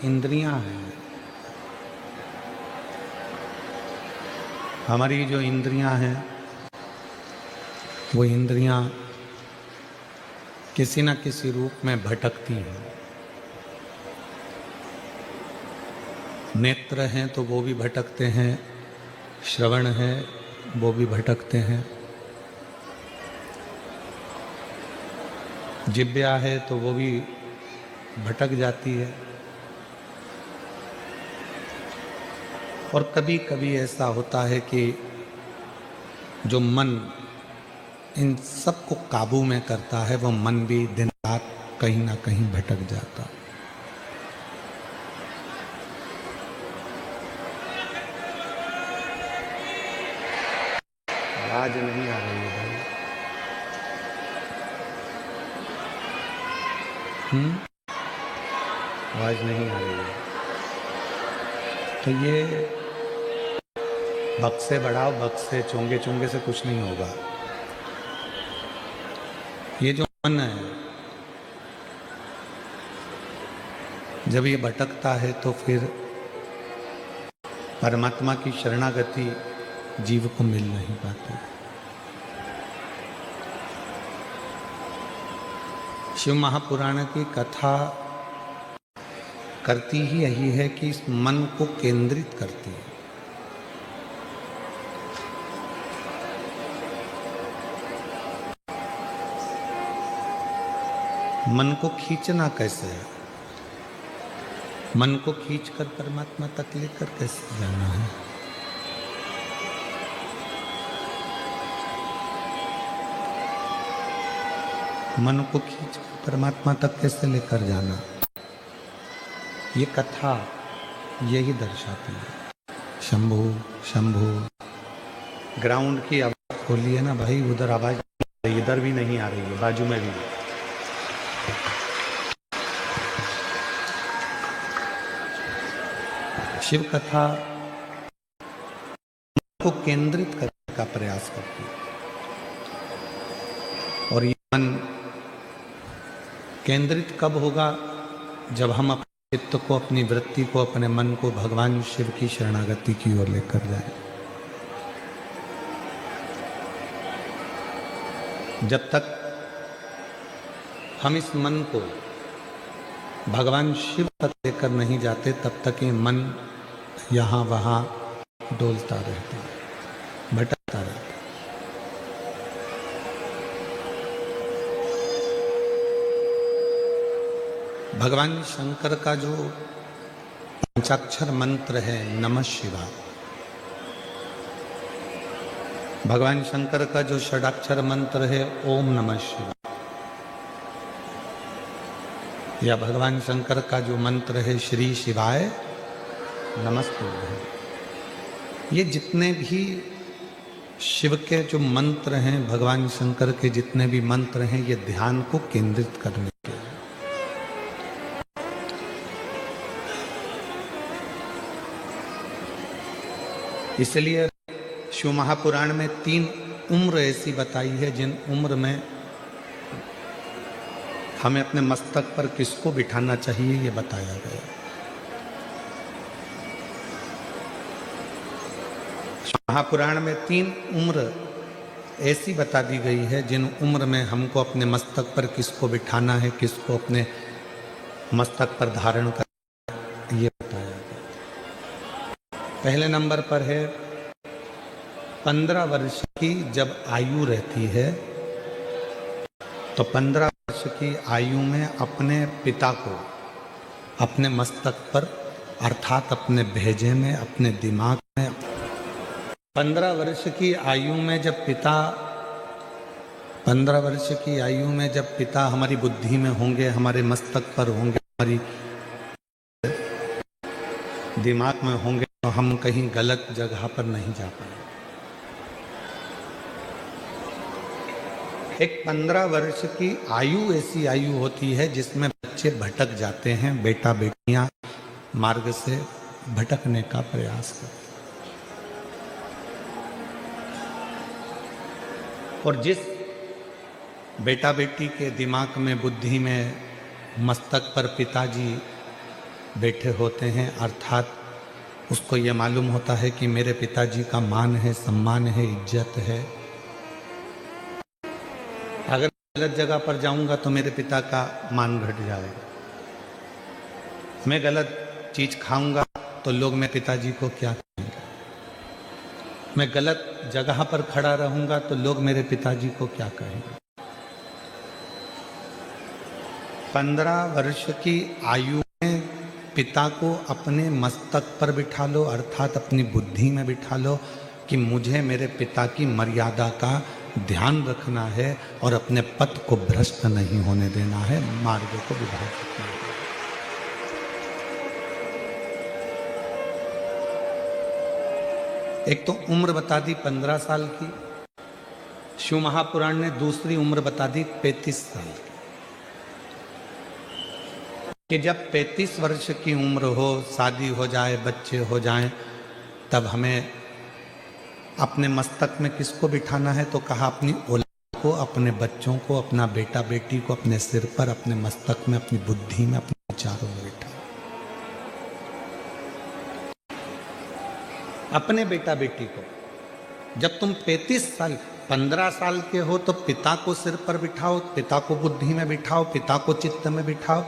इंद्रियां हैं, हमारी जो इंद्रियां हैं वो इंद्रियां किसी न किसी रूप में भटकती हैं। नेत्र हैं तो वो भी भटकते हैं, श्रवण है वो भी भटकते हैं, जिह्वा है तो वो भी भटक जाती है। और कभी कभी ऐसा होता है कि जो मन इन सब को काबू में करता है वो मन भी दिन रात कहीं ना कहीं भटक जाता है। आवाज नहीं आ रही है भाई। आवाज नहीं आ रही है तो ये बक्से बढ़ाओ, बक्से चोंगे चोंगे से कुछ नहीं होगा। ये जो मन है जब ये भटकता है तो फिर परमात्मा की शरणागति जीव को मिल नहीं पाती। शिव महापुराण की कथा करती ही यही है कि इस मन को केंद्रित करती है। मन को खींचना कैसे है, मन को खींचकर परमात्मा तक लेकर कैसे जाना है। मन को खींचकर परमात्मा तक कैसे लेकर जाना, ये कथा यही दर्शाती है। शंभू शंभू। ग्राउंड की आवाज खोली है ना भाई, उधर आवाज इधर भी नहीं आ रही है, बाजू में भी। शिव कथा को केंद्रित करने का प्रयास करती है और ये मन केंद्रित कब होगा, जब हम अपने चित्त को, अपनी वृत्ति को, अपने मन को भगवान शिव की शरणागति की ओर लेकर जाए। जब तक हम इस मन को भगवान शिव तक लेकर नहीं जाते तब तक ये मन यहाँ वहाँ डोलता रहता है, भटकता रहता है। भगवान शंकर का जो पंचाक्षर मंत्र है नमः शिवाय, भगवान शंकर का जो षडाक्षर मंत्र है ओम नमः शिवाय, या भगवान शंकर का जो मंत्र है श्री शिवाय नमस्ते, ये जितने भी शिव के जो मंत्र हैं, भगवान शंकर के जितने भी मंत्र हैं, ये ध्यान को केंद्रित करने के लिए। इसलिए शिव महापुराण में 3 उम्र ऐसी बताई है जिन उम्र में हमें अपने मस्तक पर किसको बिठाना चाहिए ये बताया गया। महापुराण में 3 उम्र ऐसी बता दी गई है जिन उम्र में हमको अपने मस्तक पर किसको बिठाना है, किसको अपने मस्तक पर धारण करना है, ये बताया गया। पहले नंबर पर है 15 वर्ष की जब आयु रहती है तो 15 वर्ष की आयु में अपने पिता को अपने मस्तक पर अर्थात अपने भेजे में, अपने दिमाग में, 15 वर्ष की आयु में जब पिता 15 वर्ष की आयु में जब पिता हमारी बुद्धि में होंगे, हमारे मस्तक पर होंगे, हमारी दिमाग में होंगे, तो हम कहीं गलत जगह पर नहीं जा पाएंगे। एक 15 वर्ष की आयु ऐसी आयु होती है जिसमें बच्चे भटक जाते हैं, बेटा बेटियां मार्ग से भटकने का प्रयास करते हैं। और जिस बेटा बेटी के दिमाग में, बुद्धि में, मस्तक पर पिताजी बैठे होते हैं, अर्थात उसको ये मालूम होता है कि मेरे पिताजी का मान है, सम्मान है, इज्जत है। अगर गलत जगह पर जाऊंगा तो मेरे पिता का मान घट जाएगा। मैं गलत चीज खाऊंगा तो लोग मेरे पिताजी को क्या कहेंगे। मैं गलत जगह पर खड़ा रहूंगा तो लोग मेरे पिताजी को क्या कहेंगे। 15 वर्ष की आयु में पिता को अपने मस्तक पर बिठा लो, अर्थात अपनी बुद्धि में बिठा लो कि मुझे मेरे पिता की मर्यादा का ध्यान रखना है और अपने पथ को भ्रष्ट नहीं होने देना है, मार्ग को विभाजित करना है। एक तो उम्र बता दी 15 साल की, शिव महापुराण ने दूसरी उम्र बता दी 35 साल की, कि जब 35 वर्ष की उम्र हो, शादी हो जाए, बच्चे हो जाएं, तब हमें अपने मस्तक में किसको बिठाना है? तो कहा अपनी औलाद को, अपने बच्चों को, अपना बेटा बेटी को अपने सिर पर, अपने मस्तक में, अपनी बुद्धि में, अपने विचारों में बिठा। अपने बेटा बेटी को जब तुम 35 साल 15 साल के हो तो पिता को सिर पर बिठाओ, पिता को बुद्धि में बिठाओ, पिता को चित्त में बिठाओ।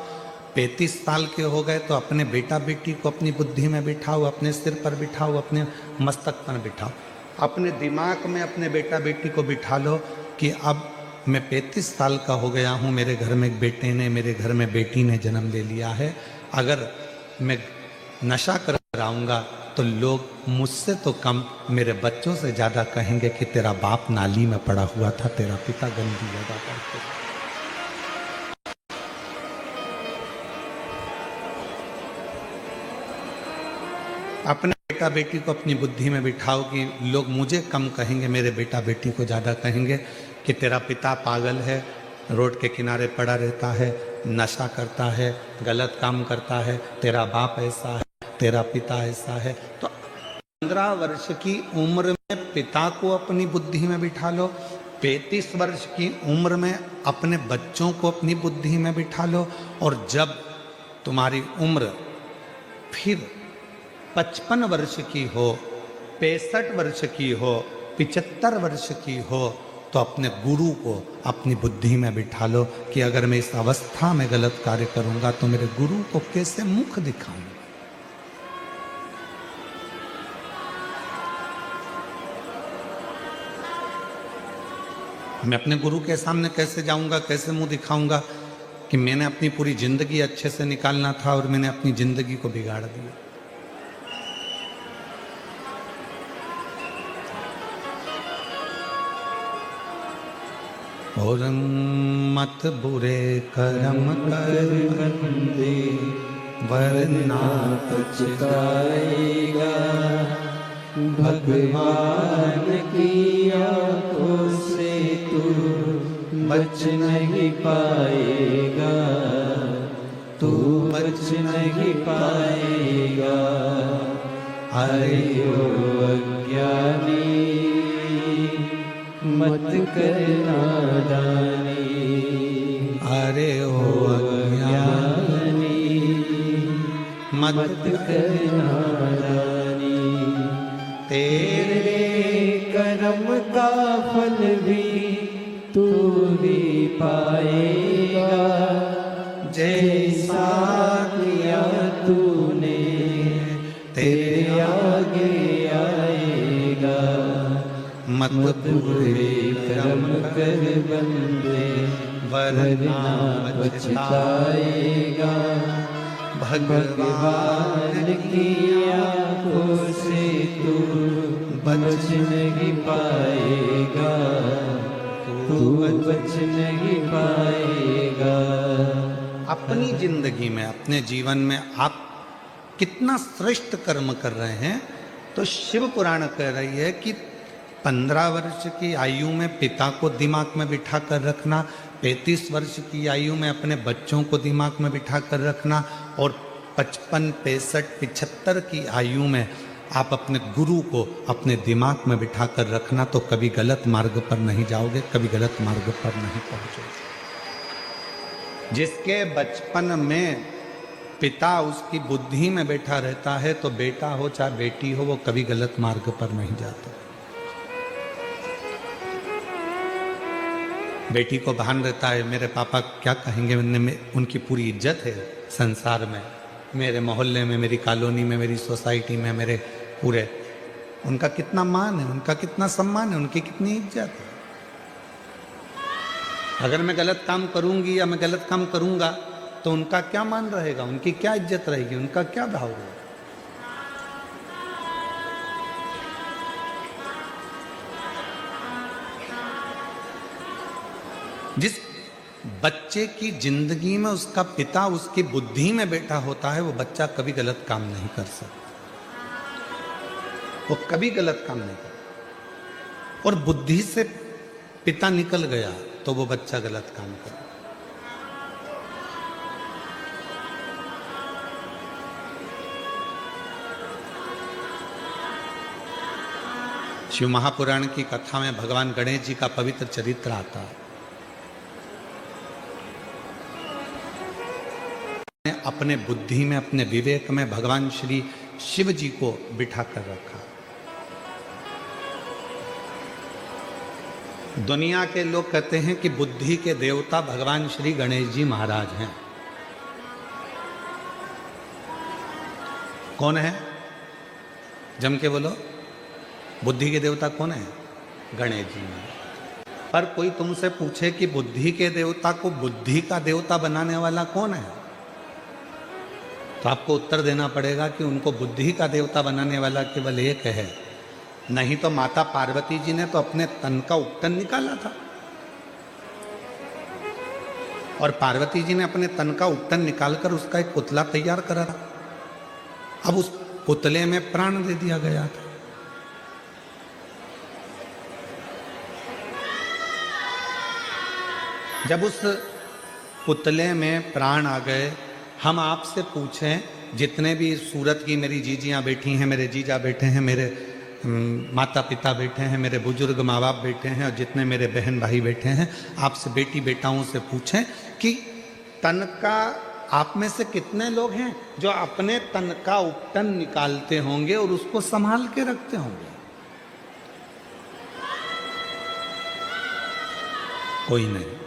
35 साल के हो गए तो अपने बेटा बेटी को अपनी बुद्धि में बिठाओ, अपने सिर पर बिठाओ, अपने मस्तक पर बिठाओ। अपने दिमाग में अपने बेटा बेटी को बिठा लो कि अब मैं 35 साल का हो गया हूँ, मेरे घर में एक बेटे ने, मेरे घर में बेटी ने जन्म ले लिया है। अगर मैं नशा कर आऊँगा तो लोग मुझसे तो कम मेरे बच्चों से ज़्यादा कहेंगे कि तेरा बाप नाली में पड़ा हुआ था, तेरा पिता गंदी जगह पर था। अपने बेटा बेटी को अपनी बुद्धि में बिठाओ कि लोग मुझे कम कहेंगे, मेरे बेटा बेटी को ज़्यादा कहेंगे कि तेरा पिता पागल है, रोड के किनारे पड़ा रहता है, नशा करता है, गलत काम करता है, तेरा बाप ऐसा है, तेरा पिता ऐसा है। तो 15 वर्ष की उम्र में पिता को अपनी बुद्धि में बिठा लो, 35 वर्ष की उम्र में अपने बच्चों को अपनी बुद्धि में बिठा लो, और जब तुम्हारी उम्र फिर 55 वर्ष की हो, 65 वर्ष की हो, 75 वर्ष की हो, तो अपने गुरु को अपनी बुद्धि में बिठा लो कि अगर मैं इस अवस्था में गलत कार्य करूंगा तो मेरे गुरु को कैसे मुख दिखाऊं। मैं अपने गुरु के सामने कैसे जाऊंगा, कैसे मुंह दिखाऊंगा कि मैंने अपनी पूरी जिंदगी अच्छे से निकालना था और मैंने अपनी जिंदगी को बिगाड़ दिया। और मत बुरे कर्म कर बंदे वरना पछताएगा, भगवान की आंखों से तू बच नहीं पाएगा, तू बच नहीं पाएगा। अरे ओ अज्ञानी मत करना दानी, अरे ओ अज्ञानी मत करना दानी। तेरे कर्म का फल भी तू ही पाएगा, जैसा किया तूने तेरे आगे आएगा। मत बुरे कर्म कर बंदे वरना पछताएगा, भगवान की आंखों से तू बच नहीं पाएगा, तू बच नहीं पाएगा। अपनी जिंदगी में, अपने जीवन में आप कितना श्रेष्ठ कर्म कर रहे हैं, तो शिव पुराण कह रही है कि 15 वर्ष की आयु में पिता को दिमाग में बिठा कर रखना, 35 वर्ष की आयु में अपने बच्चों को दिमाग में बिठा कर रखना, और 55, 65, 75 की आयु में आप अपने गुरु को अपने दिमाग में बिठा कर रखना, तो कभी गलत मार्ग पर नहीं जाओगे, कभी गलत मार्ग पर नहीं पहुंचोगे। जिसके बचपन में पिता उसकी बुद्धि में बैठा रहता है तो बेटा हो चाहे बेटी हो वो कभी गलत मार्ग पर नहीं जाता। बेटी को भान रहता है मेरे पापा क्या कहेंगे, उनकी पूरी इज्जत है संसार में, मेरे मोहल्ले में, मेरी कॉलोनी में, मेरी सोसाइटी में, मेरे पूरे, उनका कितना मान है, उनका कितना सम्मान है, उनकी कितनी इज्जत है। अगर मैं गलत काम करूंगी या मैं गलत काम करूंगा तो उनका क्या मान रहेगा, उनकी क्या इज्जत रहेगी, उनका क्या भाव रहेगा। जिस बच्चे की जिंदगी में उसका पिता उसकी बुद्धि में बैठा होता है वो बच्चा कभी गलत काम नहीं कर सकता, वो कभी गलत काम नहीं कर। और बुद्धि से पिता निकल गया तो वो बच्चा गलत काम कर। शिव महापुराण की कथा में भगवान गणेश जी का पवित्र चरित्र आता है। अपने बुद्धि में, अपने विवेक में भगवान श्री शिव जी को बिठा कर रखा। दुनिया के लोग कहते हैं कि बुद्धि के देवता भगवान श्री गणेश जी महाराज हैं। कौन है? जम के बोलो, बुद्धि के देवता कौन है? गणेश जी महाराज। पर कोई तुमसे पूछे कि बुद्धि के देवता को बुद्धि का देवता बनाने वाला कौन है, तो आपको उत्तर देना पड़ेगा कि उनको बुद्धि का देवता बनाने वाला केवल एक है। नहीं तो माता पार्वती जी ने तो अपने तन का उपटन निकाला था, और पार्वती जी ने अपने तन का उपटन निकालकर उसका एक पुतला तैयार करा था। अब उस पुतले में प्राण दे दिया गया था। जब उस पुतले में प्राण आ गए, हम आपसे पूछें, जितने भी सूरत की मेरी जीजियाँ बैठी हैं, मेरे जीजा बैठे हैं, मेरे माता पिता बैठे हैं, मेरे बुजुर्ग माँ बाप बैठे हैं, और जितने मेरे बहन भाई बैठे हैं, आपसे बेटी बेटाओं से पूछें कि तन का आप में से कितने लोग हैं जो अपने तन का उपटन निकालते होंगे और उसको संभाल के रखते होंगे? कोई नहीं।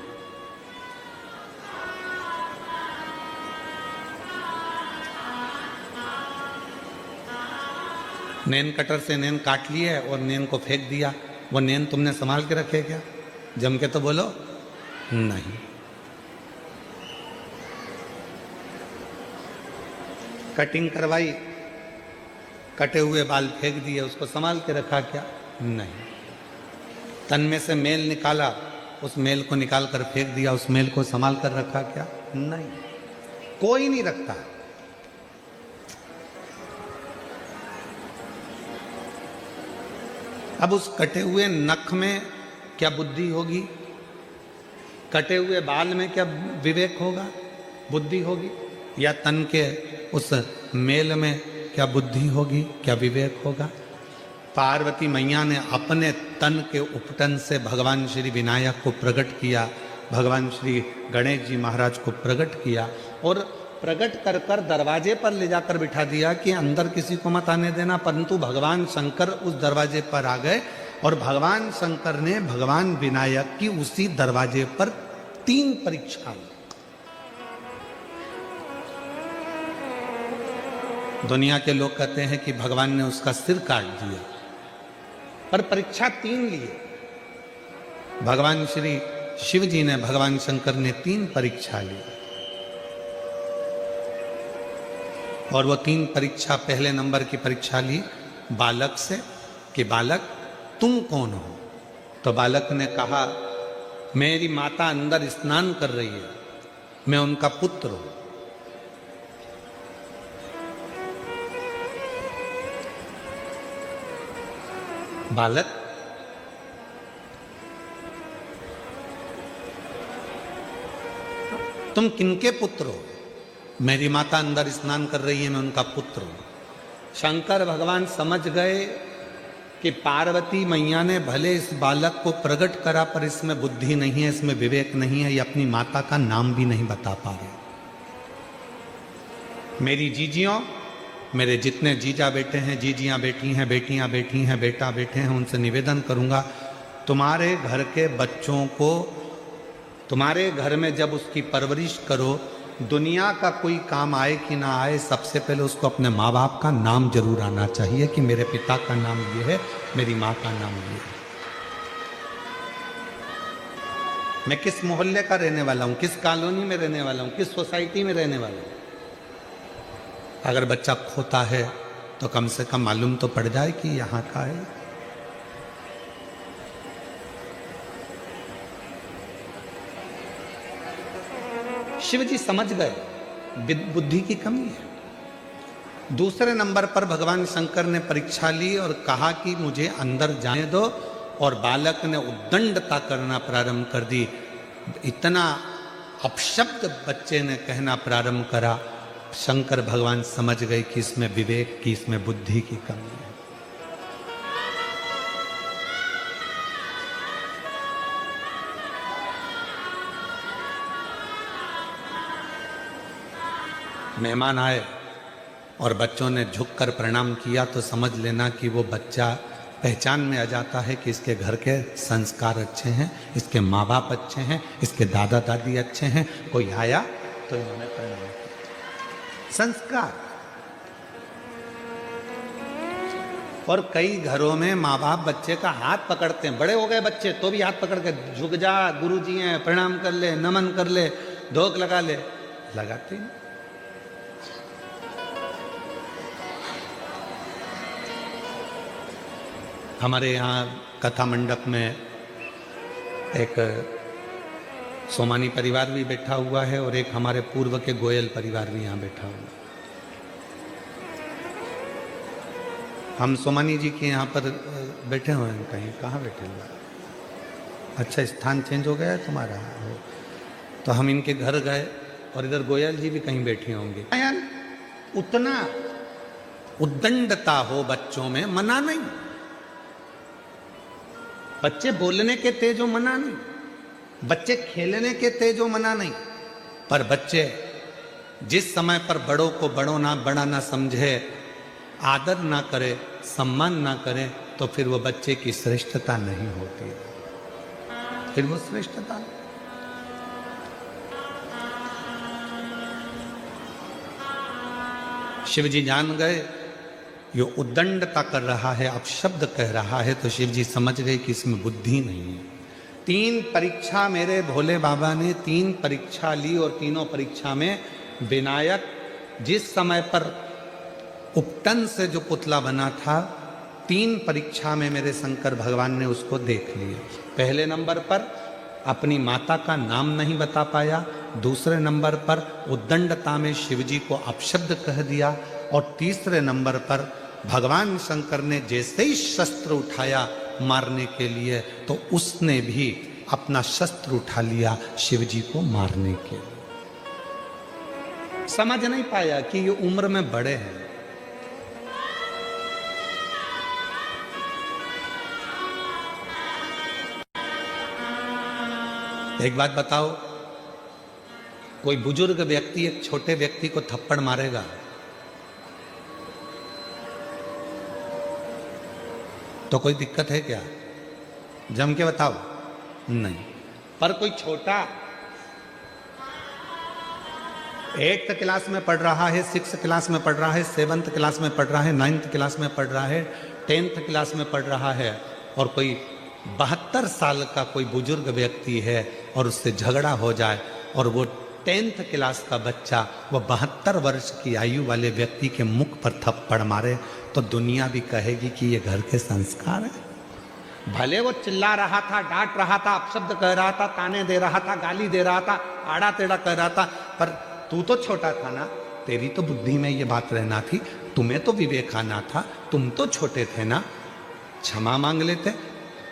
नैन कटर से नैन काट लिए और नैन को फेंक दिया, वो नैन तुमने संभाल के रखे क्या? जम के तो बोलो नहीं। कटिंग करवाई, कटे हुए बाल फेंक दिए, उसको संभाल के रखा क्या? नहीं। तन में से मेल निकाला, उस मेल को निकाल कर फेंक दिया, उस मेल को संभाल कर रखा क्या? नहीं, कोई नहीं रखता। अब उस कटे हुए नख में क्या बुद्धि होगी? कटे हुए बाल में क्या विवेक होगा, बुद्धि होगी? या तन के उस मेल में क्या बुद्धि होगी, क्या विवेक होगा? पार्वती मैया ने अपने तन के उपटन से भगवान श्री विनायक को प्रकट किया, भगवान श्री गणेश जी महाराज को प्रकट किया, और प्रकट कर कर दरवाजे पर ले जाकर बिठा दिया कि अंदर किसी को मत आने देना। परंतु भगवान शंकर उस दरवाजे पर आ गए, और भगवान शंकर ने भगवान विनायक की उसी दरवाजे पर 3 परीक्षा ली। दुनिया के लोग कहते हैं कि भगवान ने उसका सिर काट दिया, पर परीक्षा 3 लिए। भगवान श्री शिव जी ने, भगवान शंकर ने 3 परीक्षा ली, और वो 3 परीक्षा, पहले नंबर की परीक्षा ली बालक से कि बालक तुम कौन हो? तो बालक ने कहा मेरी माता अंदर स्नान कर रही है, मैं उनका पुत्र हूं। बालक, तुम किनके पुत्र हो? मेरी माता अंदर स्नान कर रही है, मैं उनका पुत्र हूं। शंकर भगवान समझ गए कि पार्वती मैया ने भले इस बालक को प्रकट करा, पर इसमें बुद्धि नहीं है, इसमें विवेक नहीं है, ये अपनी माता का नाम भी नहीं बता पा रहे। मेरी जीजियों, मेरे जितने जीजा बेटे हैं, जीजियां बेटी हैं, बेटियां बेटी हैं, बेटा बेटे हैं, उनसे निवेदन करूंगा, तुम्हारे घर के बच्चों को तुम्हारे घर में जब उसकी परवरिश करो, दुनिया का कोई काम आए कि ना आए, सबसे पहले उसको अपने माँ बाप का नाम जरूर आना चाहिए कि मेरे पिता का नाम ये है, मेरी माँ का नाम ये है। मैं किस मोहल्ले का रहने वाला हूं, किस कॉलोनी में रहने वाला हूं, किस सोसाइटी में रहने वाला हूं। अगर बच्चा खोता है तो कम से कम मालूम तो पड़ जाए कि यहां का है। शिव जी समझ गए बुद्धि की कमी है। दूसरे नंबर पर भगवान शंकर ने परीक्षा ली और कहा कि मुझे अंदर जाने दो, और बालक ने उद्दंडता करना प्रारंभ कर दी। इतना अपशब्द बच्चे ने कहना प्रारंभ करा, शंकर भगवान समझ गए कि इसमें विवेक की, इसमें बुद्धि की कमी है। मेहमान आए और बच्चों ने झुककर प्रणाम किया तो समझ लेना कि वो बच्चा पहचान में आ जाता है कि इसके घर के संस्कार अच्छे हैं, इसके माँ बाप अच्छे हैं, इसके दादा दादी अच्छे हैं। कोई आया तो इन्होंने प्रणाम किया। संस्कार। और कई घरों में माँ बाप बच्चे का हाथ पकड़ते हैं, बड़े हो गए बच्चे तो भी हाथ पकड़ के झुक जा, गुरुजी हैं, प्रणाम कर ले, नमन कर ले, धोख लगा ले, लगाते हैं। हमारे यहाँ कथा मंडप में एक सोमानी परिवार भी बैठा हुआ है और एक हमारे पूर्व के गोयल परिवार भी यहाँ बैठा हुआ है। हम सोमानी जी के यहाँ पर बैठे हुए हैं। कहीं कहाँ बैठे हुए? अच्छा, स्थान चेंज हो गया है तुम्हारा? तो हम इनके घर गए और इधर गोयल जी भी कहीं बैठे होंगे। यार उतना उद्दंडता हो बच्चों में, मना नहीं। बच्चे बोलने के तेज हो, मना नहीं। बच्चे खेलने के तेज हो, मना नहीं। पर बच्चे जिस समय पर बड़ों को बड़ा ना समझे, आदर ना करे, सम्मान ना करे, तो फिर वो बच्चे की श्रेष्ठता नहीं होती। फिर वो श्रेष्ठता शिव जी जान गए ये उद्दंडता कर रहा है, अपशब्द कह रहा है, तो शिव जी समझ गए कि इसमें बुद्धि नहीं है। 3 परीक्षा मेरे भोले बाबा ने 3 परीक्षा ली और तीनों परीक्षा में विनायक जिस समय पर उपटन से जो पुतला बना था, 3 परीक्षा में मेरे शंकर भगवान ने उसको देख लिया। पहले नंबर पर अपनी माता का नाम नहीं बता पाया, दूसरे नंबर पर उद्दंडता में शिवजी को अपशब्द कह दिया, और तीसरे नंबर पर भगवान शंकर ने जैसे ही शस्त्र उठाया मारने के लिए, तो उसने भी अपना शस्त्र उठा लिया शिवजी को मारने के लिए। समझ नहीं पाया कि ये उम्र में बड़े हैं। एक बात बताओ, कोई बुजुर्ग व्यक्ति एक छोटे व्यक्ति को थप्पड़ मारेगा तो कोई दिक्कत है क्या? जम के बताओ, नहीं। पर कोई छोटा 8th क्लास में पढ़ रहा है, 6th क्लास में पढ़ रहा है, 7th क्लास में पढ़ रहा है, 9th क्लास में पढ़ रहा है, 10th क्लास में पढ़ रहा है, और कोई 72 साल का कोई बुजुर्ग व्यक्ति है और उससे झगड़ा हो जाए, और वो 10th क्लास का बच्चा वो 72 वर्ष की आयु वाले व्यक्ति के मुख पर थप्पड़ मारे, तो दुनिया भी कहेगी कि ये घर के संस्कार है। भले वो चिल्ला रहा था, डांट रहा था, अपशब्द कह रहा था, ताने दे रहा था, गाली दे रहा था, आड़ा टेढ़ा कह रहा था, पर तू तो छोटा था ना, तेरी तो बुद्धि में ये बात रहना थी, तुम्हें तो विवेक आना था, तुम तो छोटे थे ना, क्षमा मांग लेते।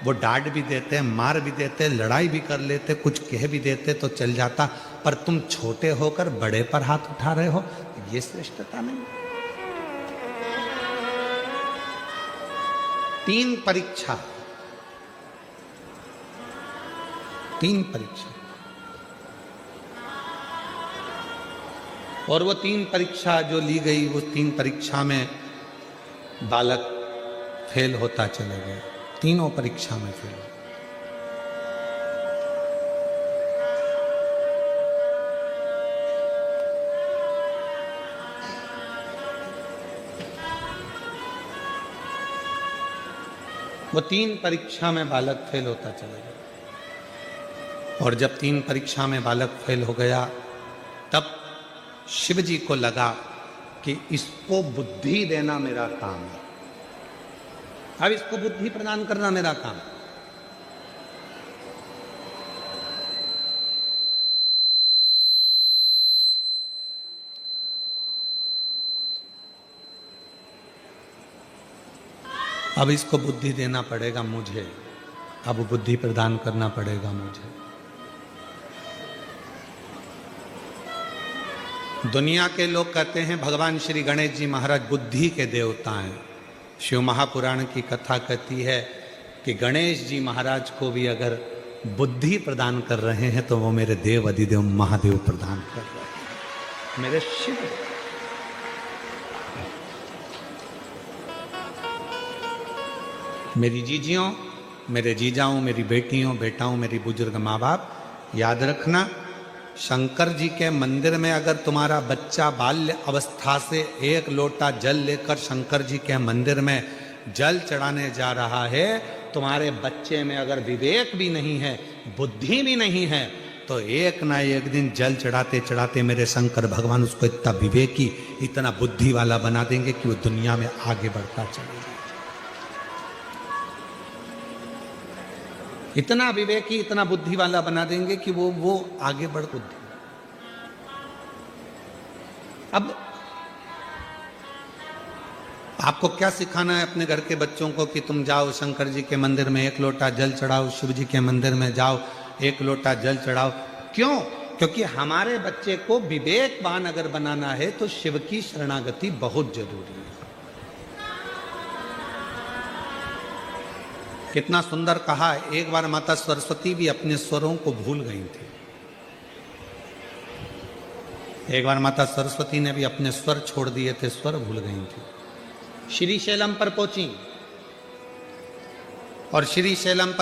वो डांट भी देते, मार भी देते, लड़ाई भी कर लेते, कुछ कह भी देते तो चल जाता, पर तुम छोटे होकर बड़े पर हाथ उठा रहे हो, ये श्रेष्ठता नहीं। 3 परीक्षा, 3 परीक्षा। और वो 3 परीक्षा जो ली गई, वो 3 परीक्षा में बालक फेल होता चला गया, तीनों परीक्षा में फेल। वो 3 परीक्षा में बालक फेल होता चला गया, और जब 3 परीक्षा में बालक फेल हो गया, तब शिव जी को लगा कि इसको बुद्धि देना मेरा काम है, अब इसको बुद्धि प्रदान करना मेरा काम है। अब इसको बुद्धि देना पड़ेगा मुझे, अब बुद्धि प्रदान करना पड़ेगा मुझे। दुनिया के लोग कहते हैं भगवान श्री गणेश जी महाराज बुद्धि के देवता हैं। शिव महापुराण की कथा कहती है कि गणेश जी महाराज को भी अगर बुद्धि प्रदान कर रहे हैं तो वो मेरे देव अधिदेव महादेव प्रदान कर रहे हैं, मेरे शिव। मेरी जीजियों, मेरे जीजाओं, मेरी बेटियों, बेटाओं, मेरी बुजुर्ग माँ बाप, याद रखना, शंकर जी के मंदिर में अगर तुम्हारा बच्चा बाल्य अवस्था से 1 लोटा जल लेकर शंकर जी के मंदिर में जल चढ़ाने जा रहा है, तुम्हारे बच्चे में अगर विवेक भी नहीं है, बुद्धि भी नहीं है, तो एक ना एक दिन जल चढ़ाते चढ़ाते मेरे शंकर भगवान उसको इतना विवेकी, इतना बुद्धि वाला बना देंगे कि वो दुनिया में आगे बढ़ता चलेगा। इतना विवेकी, इतना बुद्धि वाला बना देंगे कि वो आगे बढ़ बुद्धि। अब आपको क्या सिखाना है अपने घर के बच्चों को कि तुम जाओ शंकर जी के मंदिर में 1 लोटा जल चढ़ाओ, शिव जी के मंदिर में जाओ 1 लोटा जल चढ़ाओ। क्यों? क्योंकि हमारे बच्चे को विवेकवान अगर बनाना है तो शिव की शरणागति बहुत जरूरी है। कितना सुंदर कहा, एक बार माता सरस्वती भी अपने स्वरों को भूल गई थी। एक बार माता सरस्वती ने भी अपने स्वर छोड़ दिए थे, स्वर भूल गई थी। श्री शैलम पर पहुंची और श्री शैलम पर